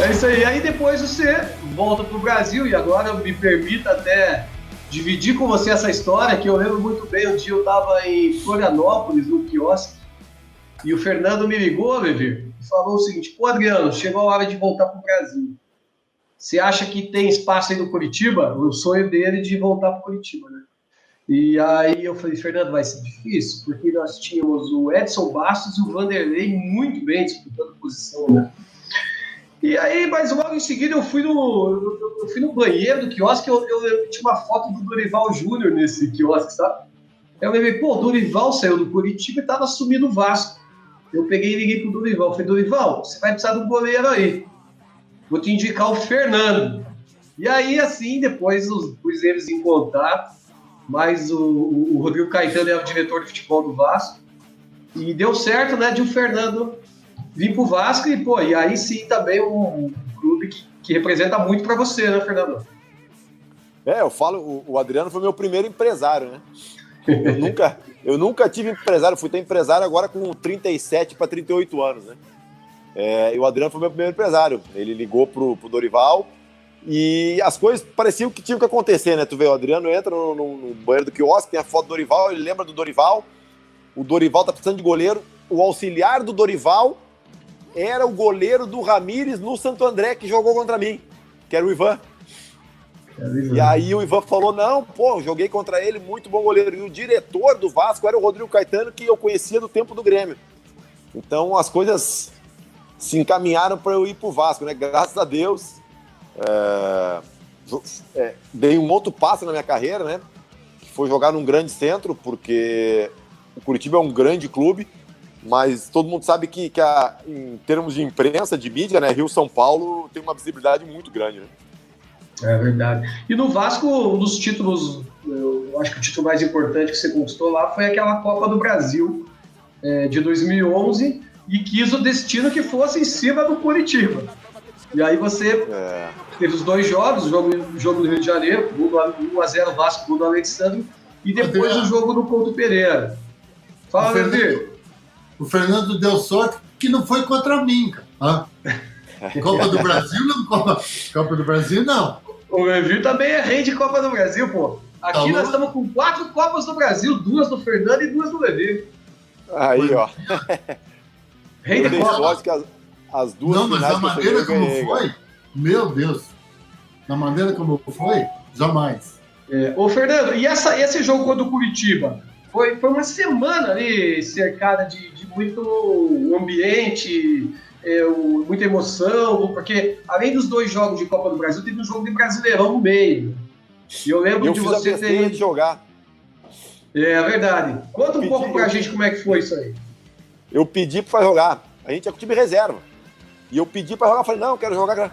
É isso aí. Aí depois você volta pro Brasil e agora me permita até dividir com você essa história que eu lembro muito bem. Um dia eu estava em Florianópolis, no quiosque, e o Fernando me ligou, Levi, e falou o seguinte: pô, Adriano, chegou a hora de voltar pro Brasil. Você acha que tem espaço aí no Curitiba? O sonho dele de voltar pro Curitiba, né? E aí eu falei: Fernando, vai ser difícil, porque nós tínhamos o Edson Bastos e o Vanderlei muito bem disputando posição, né? E aí, mas logo em seguida eu fui no banheiro do quiosque, eu tinha uma foto do Dorival Júnior nesse quiosque, sabe? Aí eu lembrei, pô, o Dorival saiu do Curitiba e tava assumindo o Vasco. Eu peguei e liguei pro Dorival, falei: Dorival, você vai precisar de um goleiro aí. Vou te indicar o Fernando. E aí, assim, depois pus eles em contato, mas o Rodrigo Caetano é o diretor de futebol do Vasco, e deu certo, né, de o Fernando vir pro Vasco, e, pô, e aí sim também um clube que representa muito para você, né, Fernando? Eu falo, o Adriano foi meu primeiro empresário, né? Eu nunca tive empresário, fui ter empresário agora com 37 para 38 anos, né? E o Adriano foi meu primeiro empresário. Ele ligou pro Dorival e as coisas pareciam que tinham que acontecer, né? Tu vê, o Adriano entra no banheiro do quiosque, tem a foto do Dorival, ele lembra do Dorival, o Dorival tá precisando de goleiro, o auxiliar do Dorival era o goleiro do Ramírez no Santo André, que jogou contra mim, que era o Ivan. E aí o Ivan falou: não, pô, eu joguei contra ele, muito bom goleiro. E o diretor do Vasco era o Rodrigo Caetano, que eu conhecia do tempo do Grêmio. Então as coisas se encaminharam para eu ir pro Vasco, né? Graças a Deus. Dei um outro passo na minha carreira, né? Que foi jogar num grande centro, porque o Curitiba é um grande clube, mas todo mundo sabe que em termos de imprensa, de mídia, né, Rio-São Paulo tem uma visibilidade muito grande, né? É verdade. E no Vasco, um dos títulos, eu acho que o título mais importante que você conquistou lá foi aquela Copa do Brasil de 2011, e quis o destino que fosse em cima do Curitiba. E aí você teve os dois jogos, o jogo do Rio de Janeiro, 1x0 Vasco, gol do Alexandre, e depois o jogo do Couto Pereira. Fala, Levi. O Fernando deu sorte que não foi contra mim, cara. Copa do Brasil não, Copa do Brasil não. O Levi também é rei de Copa do Brasil, pô. Aqui nós estamos com 4 Copas do Brasil, 2 do Fernando e 2 do Levi. Aí, ó. Rei de Copa. Que as duas não, mas a maneira como foi, meu Deus. Da maneira como foi, jamais. Ô, Fernando, e esse jogo contra o Curitiba? Foi uma semana ali cercada de muito ambiente, muita emoção, porque além dos 2 jogos de Copa do Brasil, teve um jogo de Brasileirão no meio. E eu lembro de você ter de jogar. É verdade. Conta um pouco pra gente como é que foi isso aí. Eu pedi pra jogar. A gente é com o time reserva. E eu pedi pra jogar, falei: não, eu quero jogar.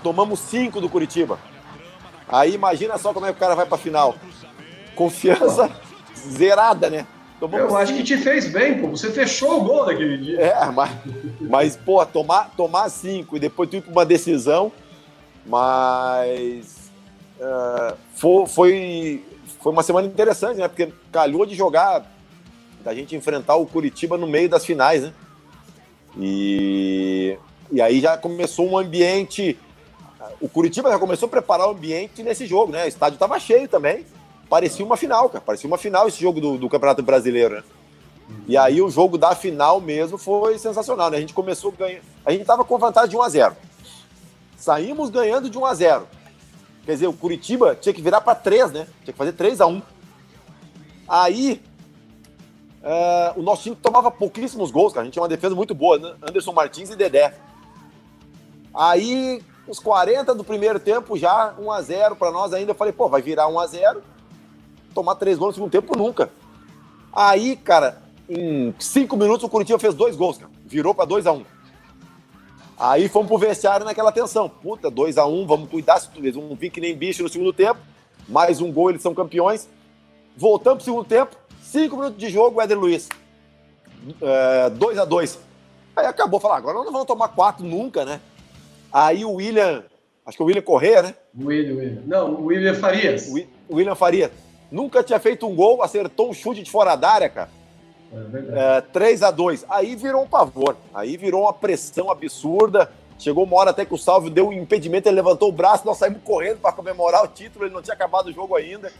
Tomamos 5 do Curitiba. Aí imagina só como é que o cara vai pra final. Confiança zerada, né? Eu acho que te fez bem, pô. Você fechou o gol naquele dia. Mas pô, tomar 5 e depois tu ir pra uma decisão, mas foi uma semana interessante, né? Porque calhou de jogar, da gente enfrentar o Curitiba no meio das finais, né? E aí já começou um ambiente. O Curitiba já começou a preparar o ambiente nesse jogo, né? O estádio estava cheio também. Parecia uma final, cara. Parecia uma final esse jogo do Campeonato Brasileiro, né? E aí o jogo da final mesmo foi sensacional, né? A gente começou ganhando. A gente estava com vantagem de 1-0. Saímos ganhando de 1-0. Quer dizer, o Curitiba tinha que virar para 3, né? Tinha que fazer 3-1. Aí o nosso time tomava pouquíssimos gols, cara. A gente tinha uma defesa muito boa, né? Anderson Martins e Dedé. Aí, os 40 do primeiro tempo, já 1-0 para nós ainda. Eu falei: pô, vai virar 1-0. Tomar 3 gols no segundo tempo, nunca. Aí, cara, em 5 minutos o Curitiba fez 2 gols, cara. Virou para 2-1. Aí fomos pro vestiário naquela tensão. Puta, 2-1, vamos cuidar. Eles vão vir que nem bicho no segundo tempo. Mais um gol, eles são campeões. Voltamos pro segundo tempo. 5 minutos de jogo, Éder Luiz. 2-2. Aí acabou, falar: agora não vamos tomar 4 nunca, né? Aí o William, acho que o William Correa, né? William. Não, o William Farias. O William Farias. Nunca tinha feito um gol, acertou um chute de fora da área, cara. 3-2. Aí virou um pavor. Aí virou uma pressão absurda. Chegou uma hora até que o Salvio deu um impedimento, ele levantou o braço, nós saímos correndo para comemorar o título, ele não tinha acabado o jogo ainda.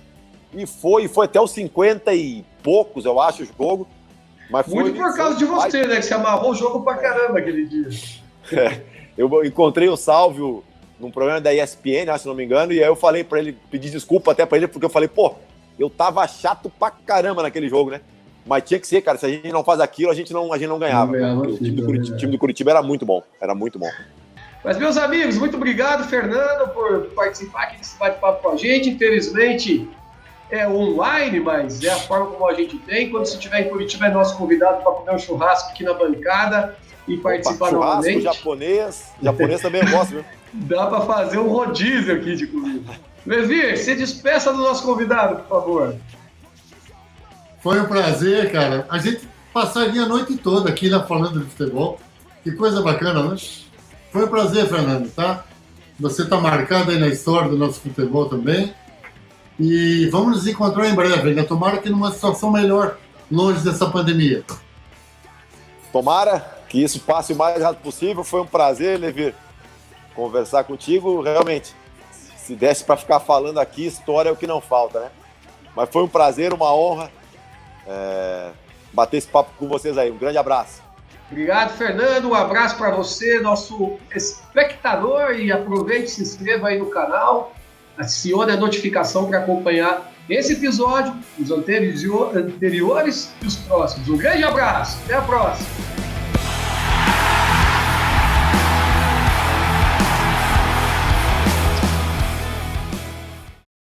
E foi até os 50 e poucos, eu acho, o jogo. Mas muito por causa de você, né? Que você amarrou o jogo pra caramba aquele dia. Eu encontrei o Salvio num programa da ESPN, se não me engano, e aí eu falei pra ele, pedi desculpa até pra ele, porque eu falei, pô, eu tava chato pra caramba naquele jogo, né? Mas tinha que ser, cara, se a gente não faz aquilo, a gente não ganhava. O time do Curitiba era muito bom, Mas, meus amigos, muito obrigado, Fernando, por participar aqui desse bate-papo com a gente. Infelizmente, é online, mas é a forma como a gente tem. Quando você estiver em Curitiba, é nosso convidado para comer um churrasco aqui na bancada e participar novamente. Japonês também eu gosto, viu? Dá para fazer um rodízio aqui de comida. Levi, se despeça do nosso convidado, por favor. Foi um prazer, cara. A gente passaria a noite toda aqui falando de futebol. Que coisa bacana, né? Foi um prazer, Fernando, tá? Você tá marcado aí na história do nosso futebol também. E vamos nos encontrar em breve, ainda tomara que numa situação melhor, longe dessa pandemia. Tomara que isso passe o mais rápido possível. Foi um prazer, Levi, conversar contigo. Realmente, se desse para ficar falando aqui, história é o que não falta, né? Mas foi um prazer, uma honra bater esse papo com vocês aí. Um grande abraço. Obrigado, Fernando. Um abraço para você, nosso espectador. E aproveite, se inscreva aí no canal. Acione a notificação para acompanhar esse episódio, os anteriores e os próximos. Um grande abraço. Até a próxima.